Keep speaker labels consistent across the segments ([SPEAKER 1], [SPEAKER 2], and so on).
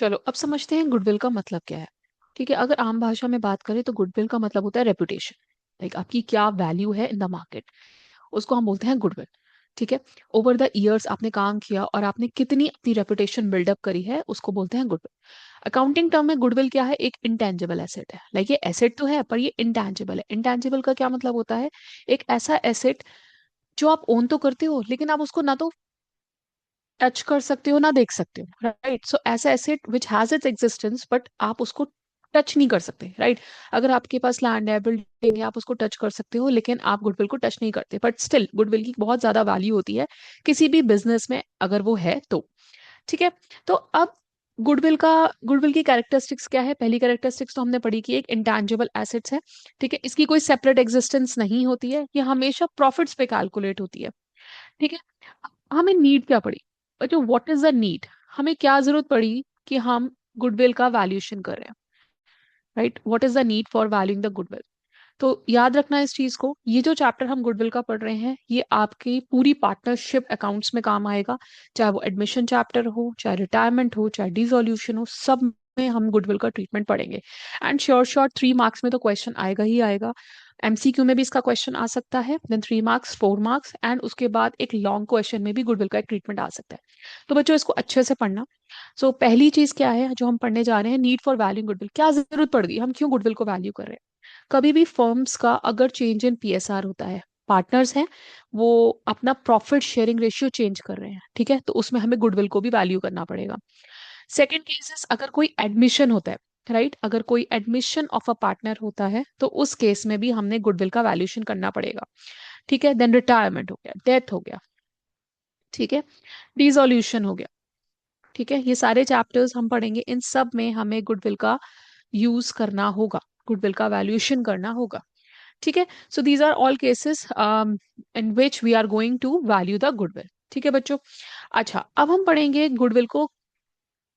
[SPEAKER 1] चलो अब समझते हैं गुडविल का मतलब क्या है। ठीक है, अगर आम भाषा में बात करें तो गुडविल का मतलब होता है रेपुटेशन। लाइक आपकी क्या वैल्यू है इन द मार्केट, उसको हम बोलते हैं गुडविल। ठीक है, ओवर द ईयर्स आपने काम किया और आपने कितनी अपनी रेपुटेशन बिल्डअप करी है उसको बोलते हैं गुडविल। अकाउंटिंग टर्म में गुडविल क्या है? एक इंटेंजिबल एसेट है। लाइक ये एसेट तो है पर ये इंटेंजिबल है। इंटेंजिबल का क्या मतलब होता है? एक ऐसा एसेट जो आप ओन तो करते हो लेकिन आप उसको ना तो टच कर सकते हो ना देख सकते हो, राइट? सो ऐसा asset which has its existence but आप उसको टच नहीं कर सकते, राइट? अगर आपके पास लैंड है, बिल्डिंग है, आप उसको टच कर सकते हो लेकिन आप गुडविल को टच नहीं करते। बट स्टिल गुडविल की बहुत ज्यादा वैल्यू होती है किसी भी बिजनेस में अगर वो है तो। ठीक है, तो अब गुडविल का गुडविल की कैरेक्टरिस्टिक्स क्या है? पहली कैरेक्टरिस्टिक्स तो हमने पढ़ी कि एक इंटेंजिबल एसेट्स है। ठीक है, इसकी कोई सेपरेट एग्जिस्टेंस नहीं होती है, ये हमेशा प्रॉफिट्स पे कैलकुलेट होती है। ठीक है, हमें नीड क्या पड़ी? जो व्हाट इज द नीड, हमें क्या जरूरत पड़ी कि हम गुडविल का वैल्यूएशन कर रहे हैं, right? What is the need for valuing the goodwill? तो याद रखना इस चीज को, ये जो चैप्टर हम गुडविल का पढ़ रहे हैं ये आपकी पूरी पार्टनरशिप अकाउंट्स में काम आएगा। चाहे वो एडमिशन चैप्टर हो, चाहे रिटायरमेंट हो, चाहे डिसोल्यूशन हो, सब में हम गुडविल का ट्रीटमेंट पढ़ेंगे। एंड श्योर श्योर 3 मार्क्स में तो क्वेश्चन आएगा ही आएगा। एमसीक्यू में भी इसका क्वेश्चन आ सकता है, देन 3 मार्क्स, 4 मार्क्स, एंड उसके बाद एक लॉन्ग क्वेश्चन में भी गुडविल का एक ट्रीटमेंट आ सकता है। तो बच्चों इसको अच्छे से पढ़ना। सो पहली चीज क्या है जो हम पढ़ने जा रहे हैं? Need for value goodwill. क्या जरूरत पड़ गई, हम क्यों गुडविल को वैल्यू कर रहे हैं? कभी भी फर्म्स का अगर चेंज इन पीएसआर होता है, पार्टनर्स हैं, वो अपना प्रॉफिट शेयरिंग रेशियो चेंज कर रहे हैं, ठीक है, तो उसमें हमें गुडविल को भी वैल्यू करना पड़ेगा। सेकंड केसेस, अगर कोई एडमिशन होता है, राइट, अगर कोई एडमिशन ऑफ अ पार्टनर होता है तो उस केस में भी हमने गुडविल का वैल्यूएशन करना पड़ेगा। ठीक है, देन रिटायरमेंट हो गया, डेथ हो गया, ठीक है, डिसोल्यूशन हो गया। ठीक है, ये सारे चैप्टर्स हम पढ़ेंगे, इन सब में हमें गुडविल का यूज करना होगा, गुडविल का वैल्यूएशन करना होगा। ठीक है, so these are all cases in which we are going to value the goodwill. ठीक है बच्चों, अच्छा अब हम पढ़ेंगे गुडविल को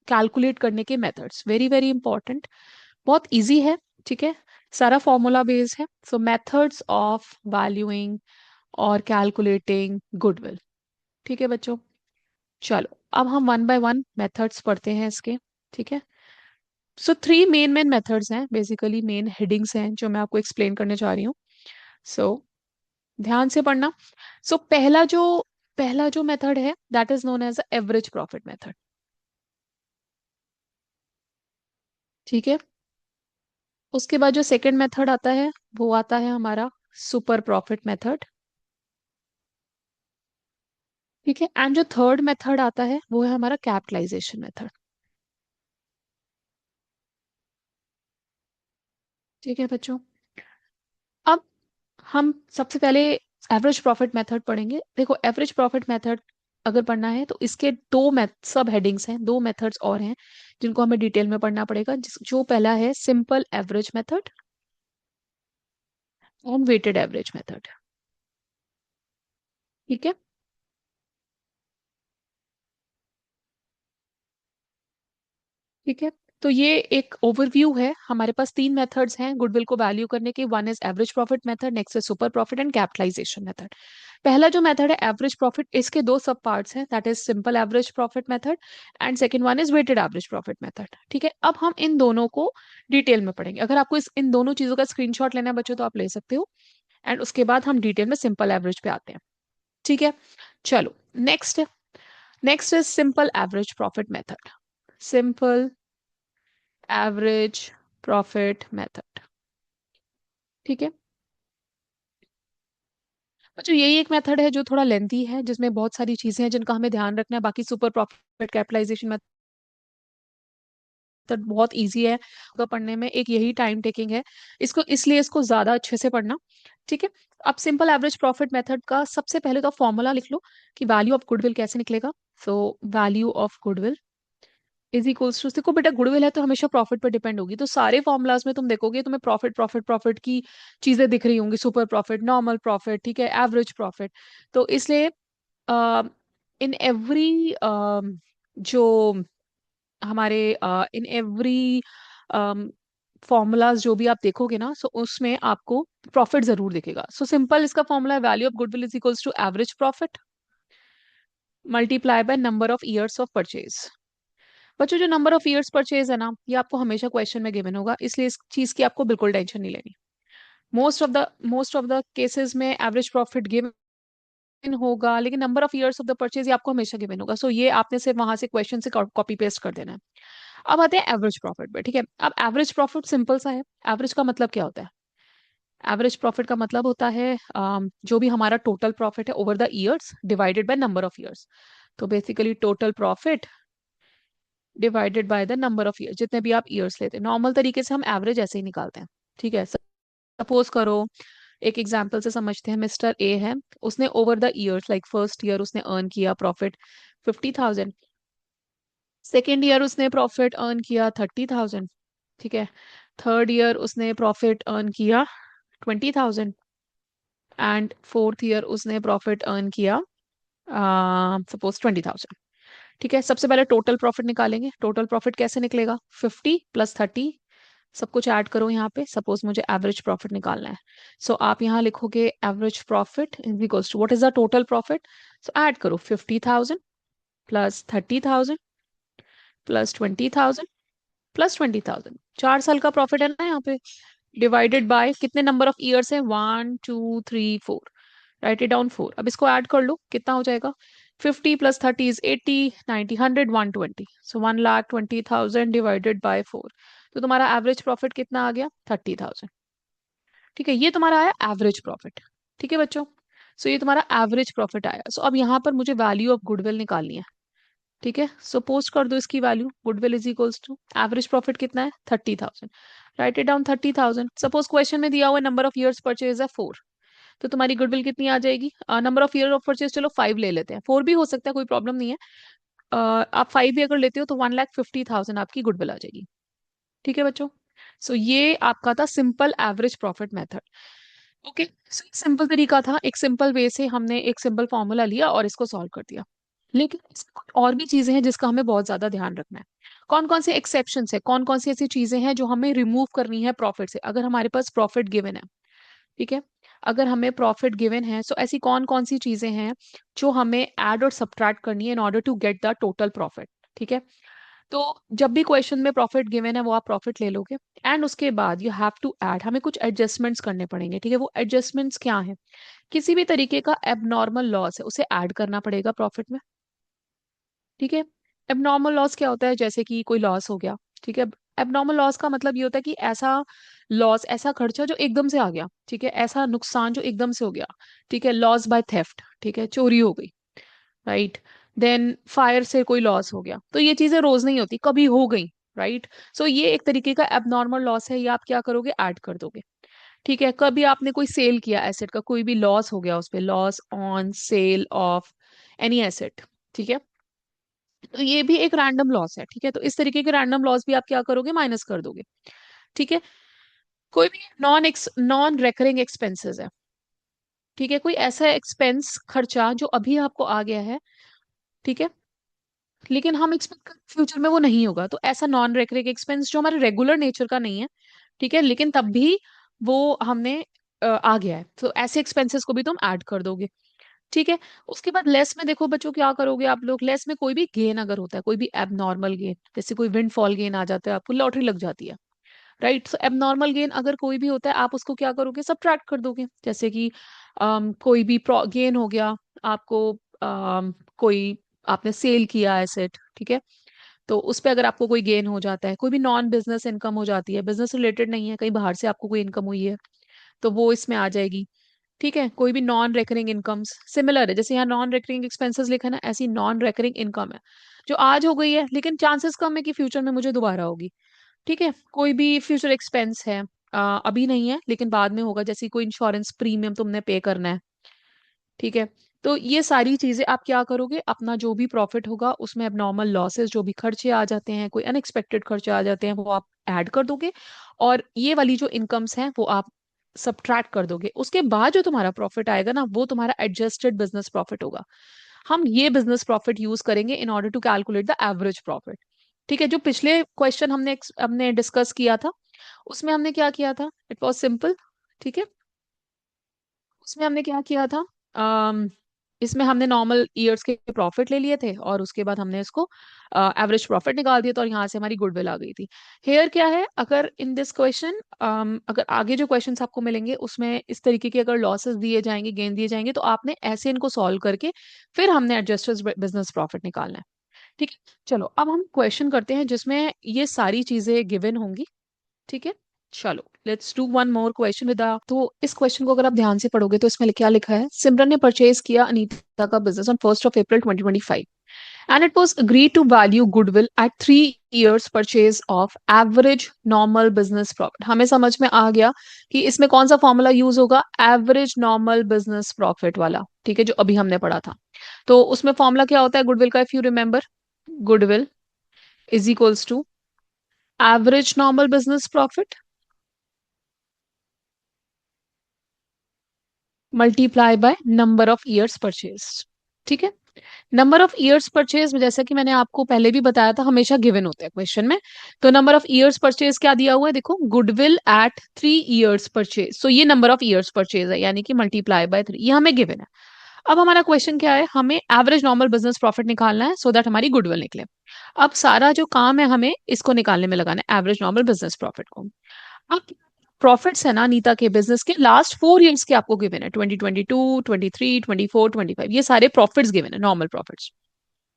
[SPEAKER 1] कैलकुलेट करने के मेथड्स। वेरी वेरी इंपॉर्टेंट, बहुत इजी है। ठीक है, सारा फॉर्मूला बेस्ड है। सो मेथड्स ऑफ वैल्यूइंग और कैलकुलेटिंग गुडविल। ठीक है बच्चों, चलो अब हम वन बाय वन मेथड्स पढ़ते हैं इसके। ठीक है, सो 3 मेन मेथड्स हैं, बेसिकली मेन हेडिंग्स हैं जो मैं आपको एक्सप्लेन करने जा रही हूँ। सो ध्यान से पढ़ना। सो पहला जो मेथड है that is known as average profit method. ठीक है, उसके बाद जो सेकंड मेथड आता है वो आता है हमारा सुपर प्रॉफिट मेथड। ठीक है, एंड जो थर्ड मेथड आता है वो है हमारा कैपिटलाइजेशन मेथड। ठीक है बच्चों, अब हम सबसे पहले एवरेज प्रॉफिट मेथड पढ़ेंगे। देखो एवरेज प्रॉफिट मेथड अगर पढ़ना है तो इसके दो सब हेडिंग्स हैं, दो मेथड्स और हैं जिनको हमें डिटेल में पढ़ना पड़ेगा। जो पहला है simple average method and weighted average method. ठीक है, ठीक है, तो ये एक ओवरव्यू है। हमारे पास 3 मेथड्स हैं गुडविल को वैल्यू करने के। One is average profit method, next is super profit and capitalisation method. पहला जो मेथड है एवरेज प्रॉफिट, इसके दो सब पार्ट्स हैं, that is simple average profit method and second one is weighted average profit method. ठीक है, अब हम इन दोनों को डिटेल में पढ़ेंगे। अगर आपको इन दोनों चीजों का स्क्रीनशॉट लेना है बच्चों तो आप ले सकते हो, एंड उसके बाद हम डिटेल में सिंपल एवरेज पे आते हैं। ठीक है, चलो next, next is simple average profit method. Simple average profit method. ठीक है बच्चों, यही एक मेथड है जो थोड़ा लेंथी है, जिसमें बहुत सारी चीजें हैं जिनका हमें ध्यान रखना है। बाकी सुपर प्रॉफिट कैपिटलाइजेशन मेथड बहुत इजी है उसका पढ़ने में, एक यही टाइम टेकिंग है इसको, इसलिए इसको ज्यादा अच्छे से पढ़ना। ठीक है, अब सिंपल एवरेज प्रॉफिट मेथड का सबसे पहले तो फॉर्मूला लिख लो कि वैल्यू ऑफ गुडविल कैसे निकलेगा। So value of goodwill is equals to, देखो बेटा गुडविल है तो हमेशा प्रॉफिट पर डिपेंड होगी, तो सारे फॉर्मुलाज में तुम देखोगे तुम्हें प्रॉफिट प्रॉफिट प्रॉफिट की चीजें दिख रही होंगी, सुपर प्रॉफिट, नॉर्मल प्रॉफिट, ठीक है, एवरेज प्रॉफिट। तो इसलिए इन एवरी जो हमारे इन एवरी फॉर्मूलाज जो भी आप देखोगे ना, सो उसमें आपको प्रॉफिट जरूर दिखेगा। सो सिंपल इसका फॉर्मूला है value of goodwill is equals to average profit multiply by number of years of purchase. बच्चों जो नंबर ऑफ ईयर्स परचेज है ना, ये आपको हमेशा क्वेश्चन में गिवन होगा, इसलिए इस चीज की आपको बिल्कुल टेंशन नहीं लेनी। मोस्ट ऑफ द केसेस में एवरेज प्रॉफिट गिवन होगा, लेकिन number of years of the purchase ये आपको हमेशा गिवन होगा। सो ये आपने सिर्फ वहां से क्वेश्चन से कॉपी पेस्ट कर देना है। अब आते हैं एवरेज प्रॉफिट पे, ठीक है। अब एवरेज प्रॉफिट सिंपल सा है। एवरेज का मतलब क्या होता है? एवरेज प्रॉफिट का मतलब होता है जो भी हमारा टोटल प्रॉफिट है over the years divided by number of years. तो basically total profit divided by the number of years, जितने भी आप ईयर्स लेते हैं। नॉर्मल तरीके से हम एवरेज ऐसे ही निकालते हैं, ठीक है। सपोज करो, एक एग्जांपल से समझते हैं। मिस्टर ए है, उसने over the years like first year उसने अर्न किया प्रॉफिट 50,000, सेकेंड ईयर उसने प्रॉफिट अर्न किया 30,000, ठीक है। थर्ड ईयर उसने प्रॉफिट अर्न किया 20,000 एंड फोर्थ ईयर उसने प्रॉफिट अर्न किया सपोज 20,000, ठीक है। सबसे पहले टोटल प्रॉफिट निकालेंगे। टोटल प्रॉफिट कैसे निकलेगा? 50 प्लस 30, सब कुछ ऐड करो यहाँ पे। सपोज मुझे एवरेज प्रॉफिट निकालना है, सो आप यहाँ लिखोगे average profit is equals to what is the total profit. So add करो 50,000 प्लस 30,000 प्लस 20,000 प्लस 20,000। 4 साल का प्रॉफिट है ना यहाँ पे, डिवाइडेड बाय कितने नंबर ऑफ ईयर्स है? 1 2 3 4, राइट इट डाउन 4। अब इसको ऐड कर लो, कितना हो जाएगा? 50 plus 30 is 80, 90, 100, 120। So 1,20,000 divided by 4। तो तुम्हारा एवरेज प्रॉफिट कितना आ गया? 30,000, ठीक है। ये तुम्हारा आया एवरेज प्रॉफिट, ठीक है बच्चों। सो ये तुम्हारा एवरेज प्रॉफिट आया। सो अब यहाँ पर मुझे वैल्यू ऑफ गुडविल निकालनी है, ठीक है। सो पोस्ट कर दो इसकी value. Goodwill is equals to average profit कितना है? 30,000, write it down 30,000। Suppose question में दिया हुआ नंबर ऑफ ईयर्स परचेज है 4, तो तुम्हारी गुडविल कितनी आ जाएगी? Number of year of purchase चलो 5 ले लेते हैं, 4 भी हो सकता है, कोई प्रॉब्लम नहीं है। आप 5 भी अगर लेते हो तो 1,50,000 आपकी गुडविल आ जाएगी, ठीक है बच्चों। सो ये आपका था simple average profit method. Okay, so simple तरीका था, एक सिंपल वे से हमने एक सिंपल फॉर्मूला लिया और इसको सॉल्व कर दिया। लेकिन इसमें कुछ और भी चीजें हैं जिसका हमें बहुत ज्यादा ध्यान रखना है। कौन कौन से एक्सेप्शंस है, कौन कौन सी ऐसी चीजें हैं जो हमें रिमूव करनी है प्रॉफिट से, अगर हमारे पास प्रॉफिट गिवन है, ठीक है। अगर हमें प्रॉफिट गिवन है, सो ऐसी कौन कौन सी चीजें हैं जो हमें ऐड और सब्ट्रैक्ट करनी है in order to get the total profit, ठीक है। तो जब भी क्वेश्चन में प्रॉफिट गिवन है वो आप प्रॉफिट ले लोगे, एंड उसके बाद यू हैव टू ऐड, हमें कुछ एडजस्टमेंट्स करने पड़ेंगे, ठीक है। वो एडजस्टमेंट्स क्या है? किसी भी तरीके का एबनॉर्मल लॉस है उसे ऐड करना पड़ेगा प्रॉफिट में, ठीक है। एबनॉर्मल लॉस क्या होता है? जैसे कि कोई लॉस हो गया, ठीक है। एबनॉर्मल लॉस का मतलब ये होता है कि ऐसा लॉस, ऐसा खर्चा जो एकदम से आ गया, ठीक है। ऐसा नुकसान जो एकदम से हो गया, ठीक है। लॉस बाय थेफ्ट, ठीक है, चोरी हो गई, राइट। देन फायर से कोई लॉस हो गया। तो ये चीजें रोज नहीं होती, कभी हो गई, राइट। सो ये एक तरीके का एबनॉर्मल लॉस है, ये आप क्या करोगे? ऐड कर दोगे, ठीक है। कभी आपने कोई सेल किया एसेट का, कोई भी लॉस हो गया उस पे, loss on sale of any asset, ठीक है। तो ये भी एक रैंडम लॉस है, ठीक है। तो इस तरीके के रैंडम लॉस भी आप क्या करोगे? माइनस कर दोगे, ठीक है। कोई भी नॉन रेकरिंग एक्सपेंसेस है, ठीक है। कोई ऐसा एक्सपेंस खर्चा जो अभी आपको आ गया है, ठीक है, लेकिन हम एक्सपेक्ट कर फ्यूचर में वो नहीं होगा, तो ऐसा नॉन रेकरिंग एक्सपेंस जो हमारे रेगुलर नेचर का नहीं है, ठीक है, लेकिन तब भी वो हमने आ गया है, तो ऐसे एक्सपेंसेस को भी तुम ऐड कर दोगे, ठीक है। उसके बाद लेस में देखो बच्चों क्या करोगे आप लोग? लेस में कोई भी गेन अगर होता है, कोई भी एबनॉर्मल गेन, जैसे कोई विंडफॉल गेन आ जाता है, आपको लॉटरी लग जाती है, राइट। सो एबनॉर्मल गेन अगर कोई भी होता है, आप उसको क्या करोगे? सब्ट्रैक्ट कर दोगे। जैसे कि कोई भी गेन हो गया आपको, कोई आपने सेल किया एसेट, ठीक है, तो उस पे अगर आपको कोई गेन हो जाता है, कोई भी नॉन बिजनेस इनकम हो जाती है, बिजनेस रिलेटेड नहीं है, कहीं बाहर से आपको कोई इनकम हुई है, तो वो इसमें आ जाएगी, ठीक है। कोई भी नॉन रेकरिंग इनकम्स सिमिलर है, जैसे यहाँ नॉन रेकरिंग एक्सपेंसेस लिखा है ना, ऐसी नॉन रेकरिंग इनकम है जो आज हो गई है लेकिन चांसेस कम है कि फ्यूचर में मुझे दोबारा होगी, ठीक है। कोई भी फ्यूचर एक्सपेंस है, अभी नहीं है लेकिन बाद में होगा, जैसे कोई इंश्योरेंस प्रीमियम तुमने पे करना है, ठीक है। तो ये सारी चीजें आप क्या करोगे? अपना जो भी प्रॉफिट होगा उसमें एबनॉर्मल लॉसेस, जो भी खर्चे आ जाते हैं, कोई अनएक्सपेक्टेड खर्चे आ जाते हैं, वो आप ऐड कर दोगे, और ये वाली जो इनकम्स हैं वो आप सब्ट्रैक्ट कर दोगे। उसके बाद जो तुम्हारा प्रॉफिट आएगा ना, वो तुम्हारा एडजस्टेड बिजनेस प्रॉफिट होगा। हम ये बिजनेस प्रॉफिट यूज करेंगे in order to calculate the average profit, ठीक है। जो पिछले क्वेश्चन हमने डिस्कस किया था, उसमें हमने क्या किया था? इट वॉज सिंपल, ठीक है। उसमें हमने क्या किया था? इसमें हमने नॉर्मल ईयर्स के प्रॉफिट ले लिए थे और उसके बाद हमने इसको एवरेज प्रॉफिट निकाल दिया, तो और यहाँ से हमारी गुडविल आ गई थी। हेयर क्या है, अगर इन दिस क्वेश्चन अगर आगे जो क्वेश्चंस आपको मिलेंगे उसमें इस तरीके के अगर लॉसेस दिए जाएंगे, गेन दिए जाएंगे, तो आपने ऐसे इनको सॉल्व करके फिर हमने एडजस्टेड बिजनेस प्रॉफिट निकालना है। ठीक है, चलो अब हम क्वेश्चन करते हैं जिसमें ये सारी चीजें गिवन होंगी। ठीक है, चलो let's do one more question with तो इस क्वेश्चन को अगर आप ध्यान से पढ़ोगे तो इसमें क्या लिखा है, सिमरन ने परचेज किया अनीता का business on 1 April 2025 and it was agreed to value goodwill at 3 years purchase of average normal business profit। हमें समझ में आ गया कि इसमें कौन सा फॉर्मूला यूज होगा, एवरेज नॉर्मल बिजनेस प्रॉफिट वाला। ठीक है, जो अभी हमने पढ़ा था। तो उसमें फॉर्मूला क्या होता है गुडविल का, if you remember, goodwill is equals to average normal business profit multiply by number of years purchase. ठीक है, नंबर ऑफ ईयर्स परचेज जैसा कि मैंने आपको पहले भी बताया था हमेशा गिवन होता है क्वेश्चन में। तो नंबर ऑफ ईयर्स परचेज क्या दिया हुआ है, देखो गुडविल एट 3 years परचेज, सो ये नंबर ऑफ ईयर्स परचेज है, यानी कि मल्टीप्लाई बाय 3, ये हमें गिवन है। अब हमारा क्वेश्चन क्या है, हमें एवरेज नॉर्मल बिजनेस प्रॉफिट निकालना है सो दैट हमारी गुडविल निकले। अब सारा जो काम है हमें इसको निकालने में लगाना है, एवरेज नॉर्मल बिजनेस प्रॉफिट को। अब प्रॉफिट्स है ना नीता के बिजनेस के लास्ट 4 years के आपको गिवन है, 2022, 23, 24, 25, ये सारे प्रॉफिट्स गिवन है, नॉर्मल प्रॉफिट्स।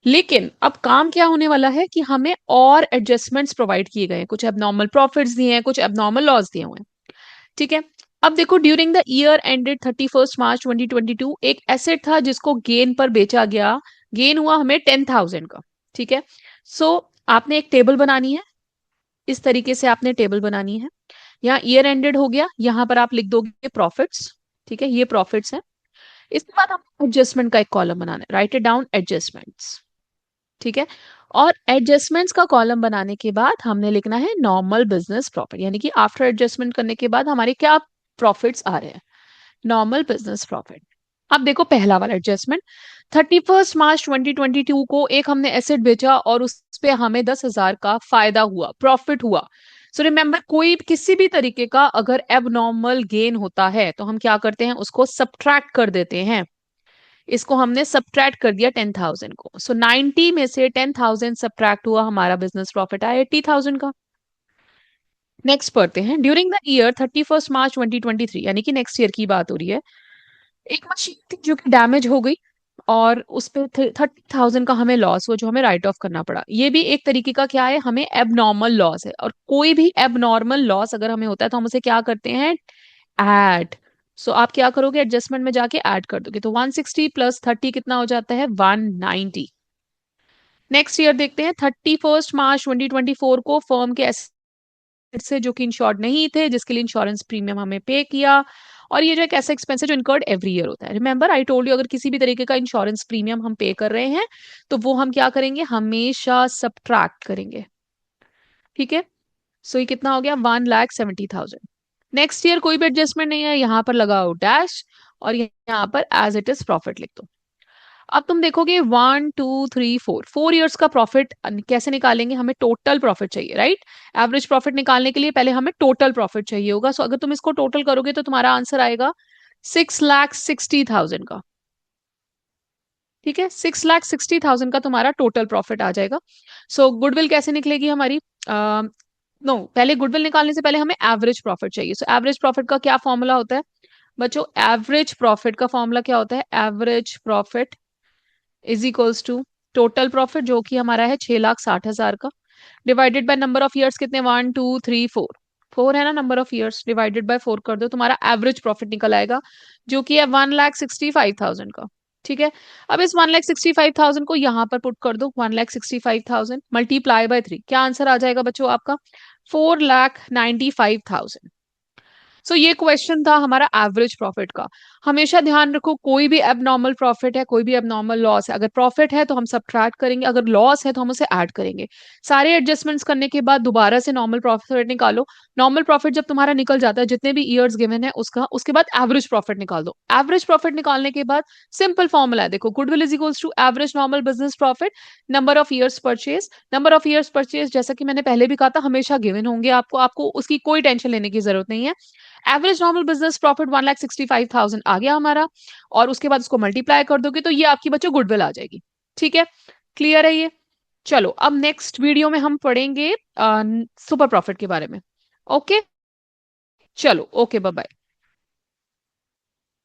[SPEAKER 1] लेकिन अब काम क्या होने वाला है कि हमें और एडजस्टमेंट्स प्रोवाइड किए गए हैं, कुछ एबनॉर्मल प्रॉफिट्स दिए हैं, कुछ एबनॉर्मल लॉस दिए हुए हैं। ठीक है, अब देखो ड्यूरिंग द ईयर एंडेड 31 मार्च 2022 एक एसेट था जिसको गेन पर बेचा गया, गेन हुआ हमें 10,000 का। ठीक है, सो आपने एक टेबल बनानी है, इस तरीके से आपने टेबल बनानी है। यहाँ ईयर एंडेड हो गया, यहाँ पर आप लिख दोगे प्रॉफिट्स। ठीक है, ये प्रॉफिट्स है। इसके बाद आपको एडजस्टमेंट का एक कॉलम बनाना है, राइट इट डाउन एडजस्टमेंट्स। ठीक है, और एडजस्टमेंट्स का कॉलम बनाने के बाद हमने लिखना है नॉर्मल बिजनेस प्रॉफिट, यानी कि आफ्टर एडजस्टमेंट करने के बाद हमारे क्या प्रॉफिट्स आ रहे हैं, नॉर्मल बिजनेस प्रॉफिट। अब देखो पहला वाला एडजस्टमेंट, 31 मार्च 2022 को एक हमने एसेट बेचा और उस पे हमें 10,000 का फायदा हुआ, प्रॉफिट हुआ। सो रिमेंबर, कोई किसी भी तरीके का अगर एबनॉर्मल गेन होता है तो हम क्या करते हैं, उसको सब्ट्रैक्ट कर देते हैं। इसको हमने सब्ट्रैक्ट कर दिया 10,000 को, सो 90 में से 10,000 सब्ट्रैक्ट हुआ, हमारा बिजनेस प्रॉफिट आया 80,000 का। नेक्स्ट पढ़ते हैं, ड्यूरिंग द ईयर 31 मार्च 2023, यानी कि नेक्स्ट ईयर की बात हो रही है, एक मशीन थी जो कि डैमेज हो गई और उस पे 30,000 का हमें लॉस हुआ, जो हमें राइट ऑफ करना पड़ा। ये भी एक तरीके का क्या है, हमें एबनॉर्मल लॉस है, और कोई भी एबनॉर्मल लॉस अगर हमें होता है तो हम उसे क्या करते हैं, ऐड। सो आप क्या करोगे, एडजस्टमेंट में जाके ऐड कर दोगे, तो 160 प्लस 30 कितना हो जाता है, 190। नेक्स्ट ईयर देखते हैं, 31 मार्च 2024 को फर्म के से जो कि इंश्योर्ड नहीं थे, जिसके लिए इंश्योरेंस प्रीमियम हमें पे किया। और ये जो एक ऐसा एक्सपेंस है जो इनकर्ड एवरी ईयर होता है। रिमेंबर आई टोल्ड यू, अगर किसी भी तरीके का इंश्योरेंस प्रीमियम हम पे कर रहे हैं तो वो हम क्या करेंगे, हमेशा सब्ट्रैक्ट करेंगे। ठीक है, सो ये कितना हो गया, 1,70,000। नेक्स्ट ईयर कोई भी एडजस्टमेंट नहीं है, यहाँ पर लगाओ डैश और यहाँ पर एज इट इज प्रॉफिट लिख दो। अब तुम देखोगे 1, 2, 3, 4 ईयर्स का प्रॉफिट कैसे निकालेंगे, हमें टोटल प्रॉफिट चाहिए, राइट। एवरेज प्रॉफिट निकालने के लिए पहले हमें टोटल प्रॉफिट चाहिए होगा। सो अगर तुम इसको टोटल करोगे तो तुम्हारा आंसर आएगा 6,60,000 का। ठीक है, 6,60,000 का तुम्हारा टोटल प्रॉफिट आ जाएगा। सो गुडविल कैसे निकलेगी हमारी, नो पहले गुडविल निकालने से पहले हमें एवरेज प्रॉफिट चाहिए। सो एवरेज प्रॉफिट का क्या फॉर्मूला होता है बच्चों, एवरेज प्रॉफिट का फॉर्मूला क्या होता है, average profit is equals to total profit जो कि हमारा है 6,60,000 का, divided by number of years कितने, 1, 2, 3, 4, 4 है ना number of years, divided by 4 कर दो, तुम्हारा एवरेज प्रॉफिट निकल आएगा जो कि है 1,65,000 का। ठीक है, अब इस 1,65,000 को यहाँ पर पुट कर दो, 1,65,000 मल्टीप्लाई बाय 3, क्या आंसर आ जाएगा बच्चों आपका, 4,95,000। सो ये क्वेश्चन था हमारा एवरेज प्रॉफिट का। हमेशा ध्यान रखो, कोई भी एबनॉर्मल प्रॉफिट है, कोई भी एबनॉर्मल लॉस है, अगर प्रॉफिट है तो हम सब्ट्रैक्ट करेंगे, अगर लॉस है तो हम उसे ऐड करेंगे। सारे एडजस्टमेंट्स करने के बाद दोबारा से नॉर्मल प्रॉफिट निकालो। नॉर्मल प्रॉफिट जब तुम्हारा निकल जाता है, जितने भी ईयर्स गिवन है उसका, उसके बाद एवरेज प्रॉफिट निकाल दो। एवरेज प्रॉफिट निकालने के बाद सिंपल फॉर्मूला है, देखो goodwill is equals to average normal business profit number of years purchase. Number of years purchase जैसा कि मैंने पहले भी कहा था हमेशा गिवन होंगे, आपको आपको उसकी कोई टेंशन लेने की जरूरत नहीं है। एवरेज नॉर्मल बिजनेस प्रॉफिट 1,65,000 आ गया हमारा, और उसके बाद उसको मल्टीप्लाई कर दोगे तो ये आपकी बच्चों गुडविल आ जाएगी। ठीक है, क्लियर है ये? चलो अब नेक्स्ट वीडियो में हम पढ़ेंगे सुपर प्रॉफिट के बारे में। ओके, चलो ओके, बाय बाय।